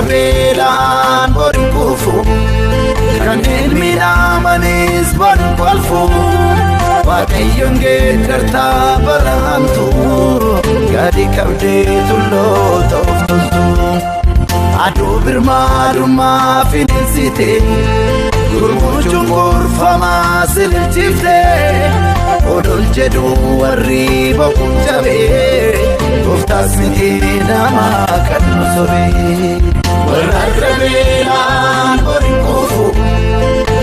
beelaan borin kufu kan ilmi naamanis borin kolfu Waaqayyoon geeddartaa barahamtu gadi qabdee tulloota of toltu aduu birmaadummaa finiinsite gurmuchuun gorfamaa sililchifte odol jedhu warri boqum jabee Gooftaas miti namaa kan nu sobee warra beelaan borin kufu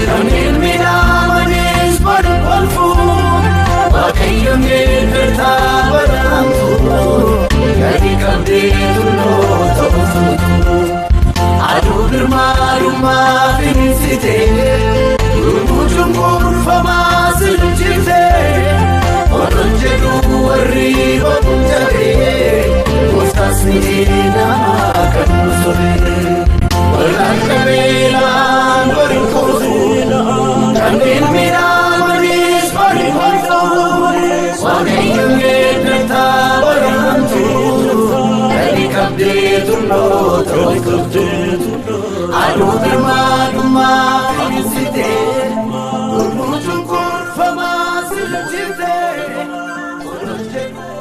kan ilmi naamanis borin kolfu Waaqayyoon geeddartaa barahamtu gadi qabdee tulloota of toltu aduu birmaadummaa finiinsite gurmuchuun gorfamaa sililchifte odol jedhu warri boqum jabee Gooftaas miti namaa kan nu sobee warra beelaan borin kufu kan ilmi naamanis borin kolfu Waaqayyoon geeddartaa barahamtu gadi qabdee tulloota of toltu aduu birmaadummaa finiinsite gurmuchuun gorfamaa sililchifte odol jedhu